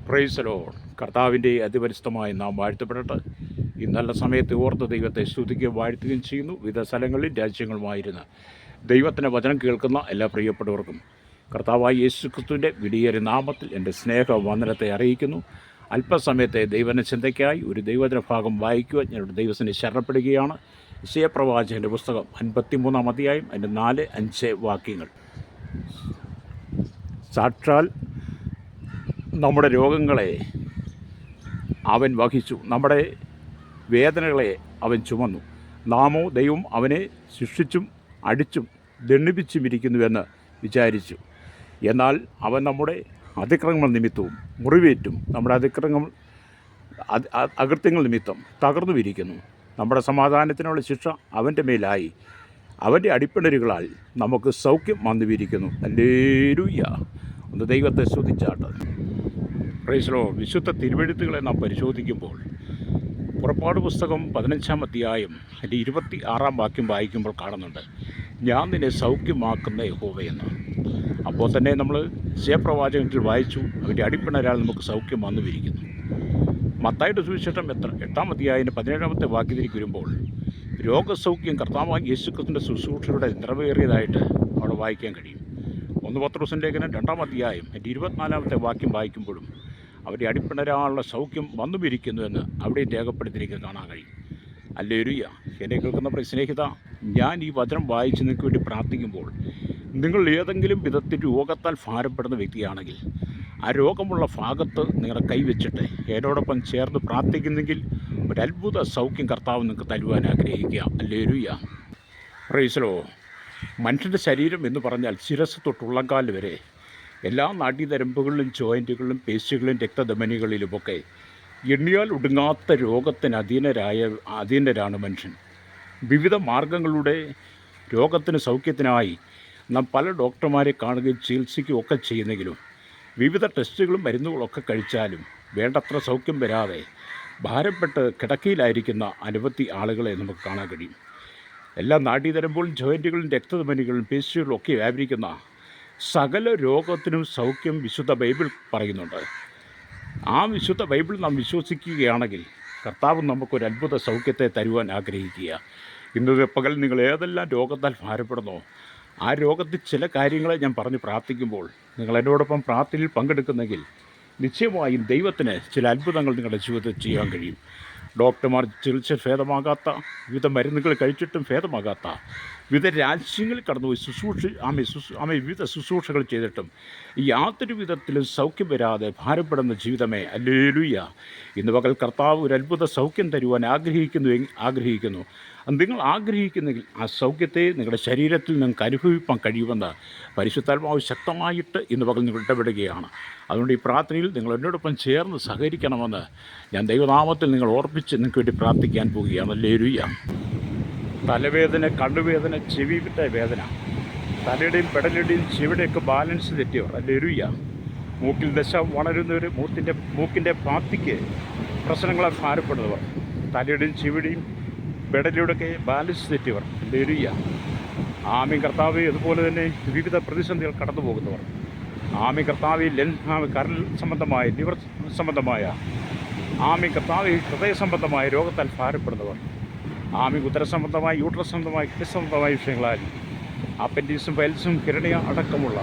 Praise Lord. കർത്താവിൻ്റെ അതിപരിശുദ്ധമായി നാം വാഴ്ത്തപ്പെടട്ടെ. ഈ നല്ല സമയത്ത് ഓർത്ത് ദൈവത്തെ സ്തുതിക്കുകയും വാഴ്ത്തുകയും ചെയ്യുന്നു. വിവിധ സ്ഥലങ്ങളിൽ രാജ്യങ്ങളുമായിരുന്ന ദൈവത്തിൻ്റെ വചനം കേൾക്കുന്ന എല്ലാ പ്രിയപ്പെട്ടവർക്കും കർത്താവായ യേശുക്രിസ്തുവിൻ്റെ വിലയേറിയ നാമത്തിൽ എൻ്റെ സ്നേഹവന്ദനത്തെ അറിയിക്കുന്നു. അല്പസമയത്തെ ദൈവന ചിന്തയ്ക്കായി ഒരു ദൈവവചന ഭാഗം വായിക്കുവാൻ ഞാനൊരു ദൈവത്തിനെ ശരണപ്പെടുകയാണ്. യെശയ്യാപ്രവാചകൻ്റെ പുസ്തകം 53-ാം അധ്യായം അതിൻ്റെ 4-5 വാക്യങ്ങൾ. സാക്ഷാൽ നമ്മുടെ രോഗങ്ങളെ അവൻ വഹിച്ചു, നമ്മുടെ വേദനകളെ അവൻ ചുമന്നു. നാമോ ദൈവം അവനെ ശിക്ഷിച്ചും അടിച്ചും ദണ്ഡിപ്പിച്ചും ഇരിക്കുന്നുവെന്ന് വിചാരിച്ചു. എന്നാൽ അവൻ നമ്മുടെ അതിക്രമങ്ങൾ നിമിത്തവും മുറിവേറ്റും നമ്മുടെ അകൃത്യങ്ങൾ നിമിത്തം തകർന്നുമിരിക്കുന്നു. നമ്മുടെ സമാധാനത്തിനുള്ള ശിക്ഷ അവൻ്റെ മേലായി, അവൻ്റെ അടിപ്പിണരുകളാൽ നമുക്ക് സൗഖ്യം വന്നുവിരിക്കുന്നു. ഹല്ലേലൂയ. ഒന്ന് ദൈവത്തെ സ്തുതിച്ചാട്ട്. Praise Lord. വിശുദ്ധ തിരുവെഴുത്തുകളെ നാം പരിശോധിക്കുമ്പോൾ പുറപ്പാട് പുസ്തകം 15-ാം അധ്യായം അതിൻ്റെ 26-ാം വാക്യം വായിക്കുമ്പോൾ കാണുന്നുണ്ട്, ഞാൻ നിന്നെ സൗഖ്യമാക്കുന്ന യഹോവയെന്ന്. അപ്പോൾ തന്നെ നമ്മൾ യെശയ്യാപ്രവാചകത്തിൽ വായിച്ചു, അവൻ്റെ അടിപ്പിണരാൽ നമുക്ക് സൗഖ്യം വന്നുവിരിക്കുന്നു. മത്തായിയുടെ സുവിശേഷം 8-ാം അധ്യായം 17-ാമത്തെ വാക്യത്തിലേക്ക് വരുമ്പോൾ രോഗസൗഖ്യം കർത്താവായ യേശുക്രിസ്തുവിൻ്റെ ശുശ്രൂഷയുടെ നിറവേറിയതായിട്ട് അവിടെ വായിക്കാൻ കഴിയും. 1 പത്രോസിൻ്റെ ലേഖനം 2-ാം അധ്യായം അതിൻ്റെ 24-ാമത്തെ വാക്യം വായിക്കുമ്പോഴും അവരുടെ അടിപ്പിണരാനുള്ള സൗഖ്യം വന്നുമിരിക്കുന്നുവെന്ന് അവിടെ രേഖപ്പെടുത്തിയിരിക്കുക കാണാൻ കഴിയും. ഹല്ലേലൂയ. എന്നെ കേൾക്കുന്ന സ്നേഹിത, ഞാൻ ഈ വചനം വായിച്ച് നിങ്ങൾക്ക് വേണ്ടി പ്രാർത്ഥിക്കുമ്പോൾ നിങ്ങൾ ഏതെങ്കിലും വിധത്തിൽ രോഗത്താൽ ഭാരപ്പെടുന്ന വ്യക്തിയാണെങ്കിൽ ആ രോഗമുള്ള ഭാഗത്ത് നിങ്ങളുടെ കൈവച്ചിട്ട് എന്നോടൊപ്പം ചേർന്ന് പ്രാർത്ഥിക്കുന്നെങ്കിൽ ഒരു അത്ഭുത സൗഖ്യം കർത്താവ് നിങ്ങൾക്ക് തരുവാൻ ആഗ്രഹിക്കുക. ഹല്ലേലൂയ. Praise Lord. മനുഷ്യൻ്റെ ശരീരം എന്ന് പറഞ്ഞാൽ ശിരസ് തൊട്ടുള്ളങ്കാൽ വരെ എല്ലാ നാഡീനരമ്പുകളിലും ജോയിൻറ്റുകളിലും പേശികളിലും രക്തധമനികളിലുമൊക്കെ എണ്ണിയാൽ ഒടുങ്ങാത്ത രോഗത്തിന് അധീനരാണ് മനുഷ്യൻ. വിവിധ മാർഗങ്ങളുടെ രോഗത്തിന് സൗഖ്യത്തിനായി നാം പല ഡോക്ടർമാരെ കാണുകയും ചികിത്സിക്കുകയും ഒക്കെ ചെയ്യുന്നെങ്കിലും വിവിധ ടെസ്റ്റുകളും മരുന്നുകളൊക്കെ കഴിച്ചാലും വേണ്ടത്ര സൗഖ്യം വരാതെ ഭാരപ്പെട്ട് കിടക്കയിലായിരിക്കുന്ന അനവധി ആളുകളെ നമുക്ക് കാണാൻ കഴിയും. എല്ലാ നാഡീനരമ്പുകളും ജോയിൻറ്റുകളും രക്തധമനികളും പേശികളും ഒക്കെ വ്യാപരിക്കുന്ന സകല രോഗത്തിനും സൗഖ്യം വിശുദ്ധ ബൈബിൾ പറയുന്നുണ്ട്. ആ വിശുദ്ധ ബൈബിൾ നാം വിശ്വസിക്കുകയാണെങ്കിൽ കർത്താവ് നമുക്കൊരു അത്ഭുത സൗഖ്യത്തെ തരുവാൻ ആഗ്രഹിക്കുക. ഇന്നത്തെ പകൽ നിങ്ങൾ ഏതെല്ലാം രോഗത്താൽ ഭാരപ്പെടുന്നോ ആ രോഗത്തിൽ ചില കാര്യങ്ങളെ ഞാൻ പറഞ്ഞ് പ്രാർത്ഥിക്കുമ്പോൾ നിങ്ങൾ എന്നോടൊപ്പം പ്രാർത്ഥനയിൽ പങ്കെടുക്കുന്നെങ്കിൽ നിശ്ചയമായും ദൈവത്തിന് ചില അത്ഭുതങ്ങൾ നിങ്ങളുടെ ജീവിതത്തിൽ ചെയ്യാൻ കഴിയും. ഡോക്ടർമാർ ചികിത്സ ഭേദമാകാത്ത, വിവിധ മരുന്നുകൾ കഴിച്ചിട്ടും ഭേദമാകാത്ത, വിവിധ രാജ്യങ്ങളിൽ കടന്നുപോയി വിവിധ ശുശ്രൂഷകൾ ചെയ്തിട്ടും യാതൊരു വിധത്തിലും സൗഖ്യം വരാതെ ഭാരപ്പെടുന്ന ജീവിതമേ. ഹല്ലേലൂയ. ഇന്ന് പകൽ കർത്താവ് ഒരു അത്ഭുത സൗഖ്യം തരുവാൻ ആഗ്രഹിക്കുന്നു. നിങ്ങൾ ആഗ്രഹിക്കുന്നെങ്കിൽ ആ സൗഖ്യത്തെ നിങ്ങളുടെ ശരീരത്തിൽ നിങ്ങൾക്ക് അനുഭവിപ്പാൻ കഴിയുമെന്ന് പരിശുദ്ധാത്മാവ് ശക്തമായിട്ട് ഇന്ന് പകൽ നിങ്ങൾ ഇടപെടുകയാണ്. അതുകൊണ്ട് ഈ പ്രാർത്ഥനയിൽ നിങ്ങൾ എന്നോടൊപ്പം ചേർന്ന് സഹകരിക്കണമെന്ന് ഞാൻ ദൈവനാമത്തിൽ നിങ്ങൾ ഓർപ്പിച്ച് നിങ്ങൾക്ക് വേണ്ടി പ്രാർത്ഥിക്കാൻ പോവുകയാണ്. ഹല്ലേലൂയ. തലവേദന, കണ്ണുവേദന, ചെവിയുടെ വേദന, തലയുടെയും പെടലുടെയും ചെവിയുടെയൊക്കെ ബാലൻസ് തെറ്റിയവർ. ഹല്ലേലൂയ. മൂക്കിൽ ദശ വളരുന്നവർ, മൂക്കിൻ്റെ പാത്തിക്ക് പ്രശ്നങ്ങളെ ഭാരപ്പെടുന്നവർ, തലയുടെയും ചെവിയുടെയും പെടലുടെയൊക്കെ ബാലൻസ് തെറ്റിയവർ. ഹല്ലേലൂയ. ആമീൻ കർത്താവേ. അതുപോലെ തന്നെ വിവിധ പ്രതിസന്ധികൾ കടന്നു പോകുന്നവർ, ആമീൻ കർത്താവേ. കരൾ സംബന്ധമായ, ലിവർ സംബന്ധമായ, ആമീൻ കർത്താവേ, ഹൃദയ സംബന്ധമായ രോഗത്താൽ ഭാരപ്പെടുന്നവർ, ആമീൻ ഉദര സംബന്ധമായ, യൂട്രസ് സംബന്ധമായ, കിഡ്നി സംബന്ധമായ വിഷയങ്ങളാൽ അപ്പൻഡിക്സും പൈൽസും ഹിരണിയ അടക്കമുള്ള,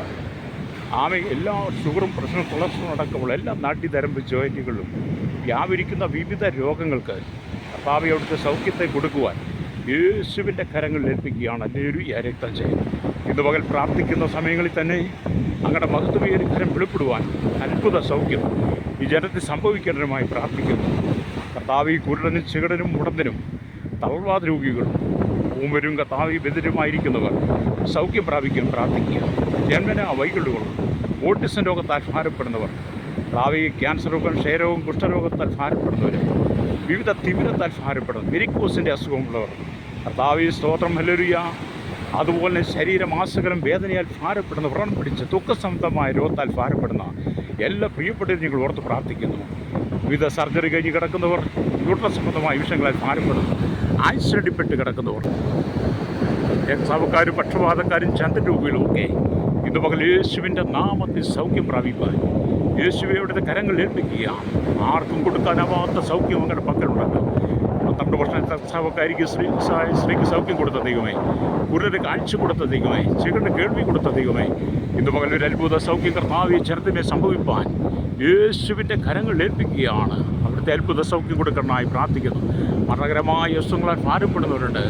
ആമീൻ എല്ലാ ഷുഗറും പ്രഷറും കൊളസ്ട്രോളും അടക്കമുള്ള എല്ലാ നാഡീനരമ്പ് ജോയിൻറ്റുകളിലും വ്യാപരിക്കുന്ന വിവിധ രോഗങ്ങൾക്ക് കർത്താവേ അവിടുത്തെ സൗഖ്യത്തെ കൊടുക്കുവാൻ യേശുവിൻ്റെ കരങ്ങളിൽ ഏൽപ്പിക്കുകയാണ്. ഹല്ലേലൂയ. രക്തം ചെയ്യും. ഇന്ന് പകൽ പ്രാർത്ഥിക്കുന്ന സമയങ്ങളിൽ തന്നെ അങ്ങയുടെ മഹത്വമേറിയ കരം വെളിപ്പെടുവാൻ അത്ഭുത സൗഖ്യം ഈ ജനത്തിൽ സംഭവിക്കേണ്ടതുമായി പ്രാർത്ഥിക്കുന്നു. കർത്താവേ, കുരുടനും ചെകിടനും മുടന്തനും തളർവാദ രോഗികളും പൂമരും കർത്താവേ ബധിരമായിരിക്കുന്നവർ സൗഖ്യം പ്രാപിക്കാൻ പ്രാർത്ഥിക്കുക. ജന്മന വൈകല്യങ്ങളും ഓട്ടിസം രോഗത്താൽ ഭാരപ്പെടുന്നവർ, കർത്താവേ ക്യാൻസർ രോഗം, ക്ഷയരോഗം, കുഷ്ഠരോഗത്താൽ ഭാരപ്പെടുന്നവർ, വിവിധ തിമിരത്താൽ ഭാരപ്പെടുന്ന വെരിക്കോസിൻ്റെ അസുഖമുള്ളവർ, കർത്താവേ സ്തോത്രം. ഹല്ലേലൂയ. അതുപോലെ ശരീരമാസകലം വേദനയാൽ ഭാരപ്പെടുന്ന, വ്രണം പിടിച്ച് ദുഃഖസംബന്ധമായ രോഗത്താൽ ഭാരപ്പെടുന്ന എല്ലാ പ്രിയപ്പെട്ടവരും നിങ്ങൾ ഓർത്ത് പ്രാർത്ഥിക്കുന്നു. വിവിധ സർജറി കഴിഞ്ഞ് കിടക്കുന്നവർ, യൂട്രസ് സംബന്ധമായ വിഷയങ്ങളാൽ ഭാരപ്പെടുന്നു, ആയുസ്സടിപ്പെട്ട് കിടക്കുന്നവർ, രക്തസ്രാവക്കാരും പക്ഷപാതക്കാരും ചന്ദ്രരോഗികളുമൊക്കെ ഇന്ന് പകൽ യേശുവിൻ്റെ നാമത്തിൽ സൗഖ്യം പ്രാപിപ്പാൻ യേശുവെ അവിടുത്തെ കരങ്ങൾ ഏൽപ്പിക്കുക. ആർക്കും കൊടുക്കാനാവാത്ത സൗഖ്യം നിങ്ങളുടെ പക്കലുണ്ടല്ലോ. 12 വർഷം സഭക്കാരിക്ക് സ്ത്രീക്ക് സൗഖ്യം കൊടുത്ത ദൈവമേ, കുരുടന് കാഴ്ച കൊടുത്ത ദൈവമേ, ചെകിടിന് കേൾവി കൊടുത്ത ദൈവമേ, ഇന്ന് പകൽ ഒരു അത്ഭുത സൗഖ്യം കർത്താവ് ജനത്തിനെ സംഭവിപ്പാൻ യേശുവിൻ്റെ കരങ്ങൾ ഏൽപ്പിക്കുകയാണ്. അവിടുത്തെ അത്ഭുത സൗഖ്യം കൊടുക്കണമായി പ്രാർത്ഥിക്കുന്നു. മരണകരമായ അസുഖങ്ങളാൽ ഭാരപ്പെടുന്നവരുണ്ട്,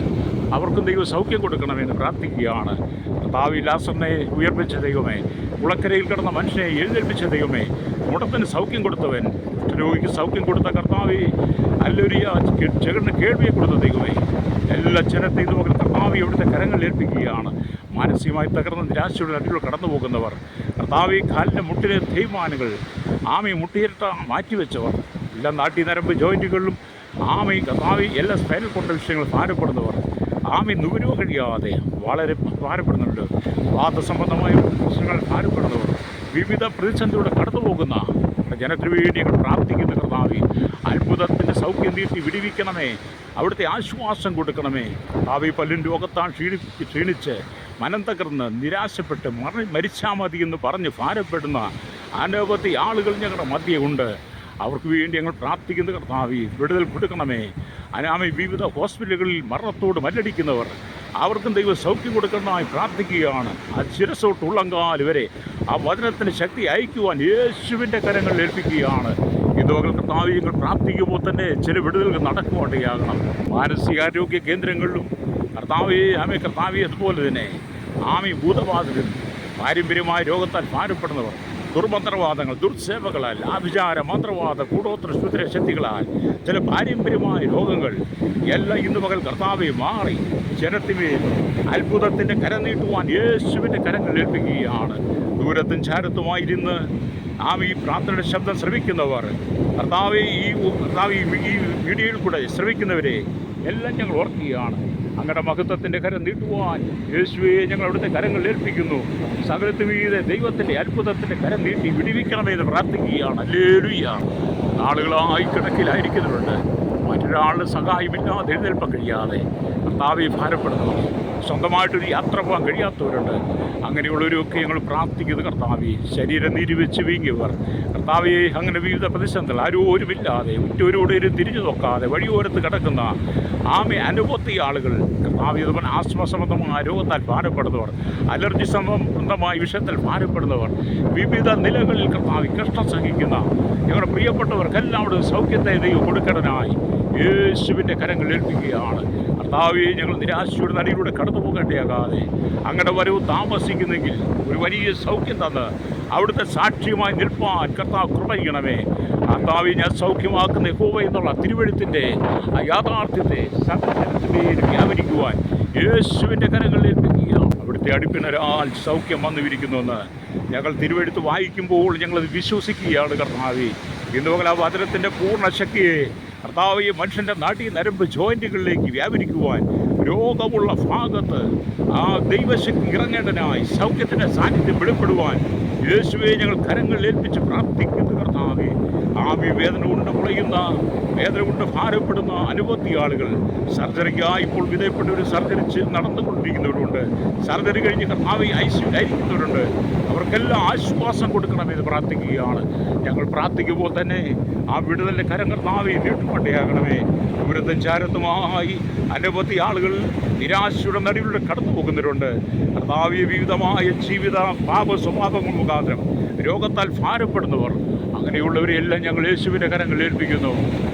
അവർക്കും ദൈവം സൗഖ്യം കൊടുക്കണമെന്ന് പ്രാർത്ഥിക്കുകയാണ്. കർത്താവ് ലാസറിനെ ഉയർപ്പിച്ച ദൈവമേ, കുളക്കരയിൽ കിടന്ന മനുഷ്യനെ എഴുന്നേൽപ്പിച്ച ദൈവമേ, മുടത്തിന് സൗഖ്യം കൊടുത്തവൻ, രോഗിക്ക് സൗഖ്യം കൊടുത്ത കർത്താവേ, ഹല്ലേലൂയ, ചെകിടിന് കേൾവിയെ കൊടുത്ത ദൈവമേ, എല്ലാ ജനത്തെയും നമുക്ക് കർത്താവെ അവിടുത്തെ കരങ്ങൾ ഏൽപ്പിക്കുകയാണ്. മാനസികമായി തകർന്ന നിരാശയുടെ നടുവിൽ കടന്നു പോകുന്നവർ, കർത്താവെ കാലിൻ്റെ മുട്ടിലെ തേയ്മാനുകൾ, മുട്ടിയിരട്ട മാറ്റിവെച്ചവർ, എല്ലാ നാട്ടിനരമ്പ് ജോയിൻറ്റുകളിലും കർത്താവെ എല്ലാ സ്പൈനൽ കൊണ്ട വിഷയങ്ങൾ ഭാരപ്പെടുന്നവർ, നുകരുവ കഴിയാതെ വളരെ ഭാരപ്പെടുന്നുണ്ട്. വാദസംബന്ധമായ പ്രശ്നങ്ങൾ ഭാരപ്പെടുന്നവർ, വിവിധ പ്രതിസന്ധിയുടെ കടന്നു പോകുന്ന ജനത്തിന് വേണ്ടി ഞങ്ങൾ പ്രാർത്ഥിക്കുന്ന കർത്താവേ, അത്ഭുതത്തിൻ്റെ സൗഖ്യം നീട്ടി വിടിവിക്കണമേ, അവിടുത്തെ ആശ്വാസം കൊടുക്കണമേ. കർത്താവേ, പല്ലും രോഗത്താൽ ക്ഷീണിച്ച് മനം തകർന്ന് നിരാശപ്പെട്ട് മരിച്ചാൽ മതി എന്ന് പറഞ്ഞ് ഭാരപ്പെടുന്ന അനവധി ആളുകൾ ഞങ്ങളുടെ മധ്യേ ഉണ്ട്. അവർക്ക് വേണ്ടി ഞങ്ങൾ പ്രാർത്ഥിക്കുന്ന കർത്താവേ, വിടുതൽ കൊടുക്കണമേ. വിവിധ ഹോസ്പിറ്റലുകളിൽ മരണത്തോട് മല്ലടിക്കുന്നവർ, അവർക്കും ദൈവം സൗഖ്യം കൊടുക്കണമെന്നായി പ്രാർത്ഥിക്കുകയാണ്. ആ ശിരസോട്ട് ഉള്ളങ്കാൽ വരെ ആ വചനത്തിന് ശക്തി അയക്കുവാൻ യേശുവിൻ്റെ കരങ്ങളിൽ ഏൽപ്പിക്കുകയാണ്. ഇതുവകൾ കർത്താവേ, ഞങ്ങൾ പ്രാർത്ഥിക്കുമ്പോൾ തന്നെ ചില വിടുതലുകൾ നടക്കുവാണ്ടിയാകണം. മാനസികാരോഗ്യ കേന്ദ്രങ്ങളിലും കർത്താവേ, അതുപോലെ തന്നെ ഭൂതബാധിതരും പാരമ്പര്യമായ രോഗത്താൽ ഭാരപ്പെടുന്നവർ, ദുർമന്ത്രവാദങ്ങൾ, ദുർസേവകളാൽ, ആഭിചാര, മന്ത്രവാദ, കൂടോത്ര ശുദ്ര ശക്തികളാൽ ചില പാരമ്പര്യമായ രോഗങ്ങൾ എല്ലാം ഇന്ന് പകൽ കർത്താവെ മാറി ജനത്തിന്മേൽ അത്ഭുതത്തിൻ്റെ കരം നീട്ടുവാൻ യേശുവിൻ്റെ കരങ്ങൾ ഏൽപ്പിക്കുകയാണ്. ദൂരത്തും ചാരത്തുമായിരുന്ന് ഈ പ്രാർത്ഥനയുടെ ശബ്ദം ശ്രവിക്കുന്നവർ, കർത്താവെ ഈ വീഡിയോയിൽ കൂടെ ശ്രവിക്കുന്നവരെ എല്ലാം ഞങ്ങൾ ഓർക്കുകയാണ്. അങ്ങയുടെ മഹത്വത്തിൻ്റെ കരം നീട്ടുവാൻ യേശുവെ ഞങ്ങൾ അവിടുത്തെ കരങ്ങൾ ഏൽപ്പിക്കുന്നു. സകലത്തുമീതെ ദൈവത്തിൻ്റെ അത്ഭുതത്തിൻ്റെ കരം നീട്ടി വിടിവിക്കണമെന്ന് പ്രാർത്ഥിക്കുകയാണ്. ഹല്ലേലൂയ. നാളുകളായി കിടക്കിലായിരിക്കുന്നവരുണ്ട്, മറ്റൊരാളുടെ സഹായമില്ലാതെ എഴുന്നേൽപ്പാൻ കഴിയാതെ കർത്താവെ ഭാരപ്പെടുന്നവർ, സ്വന്തമായിട്ടൊരു യാത്ര പോകാൻ കഴിയാത്തവരുണ്ട്. അങ്ങനെയുള്ളവരൊക്കെ ഞങ്ങൾ പ്രാർത്ഥിക്കുന്നത് കർത്താവെ, ശരീരം നീരിവെച്ച് വീങ്ങിയവർ, കർത്താവെ, അങ്ങനെ വിവിധ പ്രതിസന്ധികൾ ആരോരുമില്ലാതെ ഉറ്റവരോടൊരു തിരിഞ്ഞു നോക്കാതെ വഴിയോരത്ത് കിടക്കുന്ന അനുഭവത്തിയ ആളുകൾ, കർത്താവെ, അതുപോലെ ആസ്മ സംബന്ധമായ രോഗത്താൽ ഭാരപ്പെടുന്നവർ, അലർജി സംബന്ധമായ വിഷയത്തിൽ ഭാരപ്പെടുന്നവർ, വിവിധ നിലകളിൽ കർത്താവെ കഷ്ടം സഹിക്കുന്ന ഞങ്ങളുടെ പ്രിയപ്പെട്ടവർക്കെല്ലാം അവിടെ സൗഖ്യത്തെ ദൈവം കൊടുക്കണനായി യേശുവിൻ്റെ കരങ്ങൾ ഏൽപ്പിക്കുകയാണ്. കർത്താവെ, ഞങ്ങൾ നിരാശയുടെ നടിയിലൂടെ കടന്നു പോകേണ്ടയാകാതെ അങ്ങയുടെ വരവ് താമസിക്കുന്നെങ്കിൽ ഒരു വലിയ സൗഖ്യം തന്ന് അവിടുത്തെ സാക്ഷ്യമായി നിൽപ്പാൻ കർത്താവ് കൃപ ചെയ്യണമേ. കർത്താവെ, ഞാൻ സൗഖ്യമാക്കുന്ന യഹോവ എന്നുള്ള തിരുവെഴുത്തിൻ്റെ ആ യാഥാർത്ഥ്യത്തെ സകലത്തിൻ്റെ വ്യാപരിക്കുവാൻ യേശുവിൻ്റെ കരങ്ങളിൽ ഏൽപ്പിക്കുക. അവിടുത്തെ അടിപ്പിണരാൽ സൗഖ്യം വന്നുവിരിക്കുന്നുവെന്ന് ഞങ്ങൾ തിരുവെഴുത്ത് വായിക്കുമ്പോൾ ഞങ്ങളത് വിശ്വസിക്കുകയാണ്. കർത്താവെ, ഇന്ന് പകൽ ആ വചനത്തിൻ്റെ പൂർണ്ണ ശക്തിയെ കർത്താവെ മനുഷ്യൻ്റെ നാട്ടി നരമ്പ് ജോയിൻറ്റുകളിലേക്ക് വ്യാപരിക്കുവാൻ, രോഗമുള്ള ഭാഗത്ത് ആ ദൈവശക്തി ഇറങ്ങേണ്ടനായി സൗഖ്യത്തിൻ്റെ സാന്നിധ്യം വെളിപ്പെടുവാൻ യേശുവെ ഞങ്ങൾ കരങ്ങളിൽ ഏൽപ്പിച്ച് പ്രാർത്ഥിക്കുന്നു. കർത്താവെ, വേദന കൊണ്ട് മുളയുന്ന, വേദന കൊണ്ട് ഭാരപ്പെടുന്ന അനവധി ആളുകൾ, സർജറിക്കായി ഇപ്പോൾ വിധേയപ്പെട്ടവർ സർജറി നടന്നുകൊണ്ടിരിക്കുന്നവരുണ്ട്, സർജറി കഴിഞ്ഞ് കർത്താവെ ഐസിയുലായിരിക്കുന്നവരുണ്ട്. അവർക്കെല്ലാം ആശ്വാസം കൊടുക്കണമെന്ന് പ്രാർത്ഥിക്കുകയാണ്. ഞങ്ങൾ പ്രാർത്ഥിക്കുമ്പോൾ തന്നെ ആ വിടുതലിൻ്റെ കരം കർത്താവെ നീട്ടുകൊണ്ടേയാകണമേ. ദൂരത്തും ചാരത്തുമായി അനവധി ആളുകൾ നിരാശയുടെ നടുവിലൂടെ കടന്നു പോകുന്നവരുണ്ട്. കർത്താവെ, വിവിധമായ ജീവിത പാപ സ്വഭാവങ്ങൾ മുഖാന്തരം രോഗത്താൽ ഭാരപ്പെടുന്നവർ, അങ്ങനെയുള്ളവരെല്ലാം ഞങ്ങൾ യേശുവിൻ്റെ കരങ്ങൾ ഏൽപ്പിക്കുന്നു.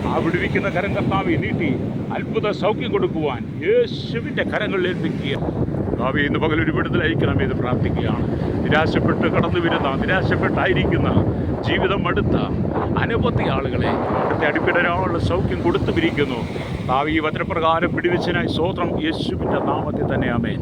ആ വിടുവിക്കുന്ന കരം കർത്താവെ നീട്ടി അത്ഭുത സൗഖ്യം കൊടുക്കുവാൻ യേശുവിൻ്റെ കരങ്ങൾ ഏൽപ്പിക്കുക. കർത്താവെ, ഇന്ന് പകലൊരു വിടുതൽ അയക്കണമെന്ന് പ്രാർത്ഥിക്കുകയാണ്. നിരാശപ്പെട്ട് കടന്നു വരുന്ന, നിരാശപ്പെട്ടായിരിക്കുന്ന, ജീവിതം അടുത്ത അനവധി ആളുകളെ അവിടുത്തെ അടിപ്പിടരാളുള്ള സൗഖ്യം കൊടുത്തു പിരിക്കുന്നു. കർത്താവെ, ഈ വചനപ്രകാരം വിടുവിച്ചതിനായി സ്തോത്രം. യേശുവിൻ്റെ നാമത്തിൽ തന്നെ ആമേൻ.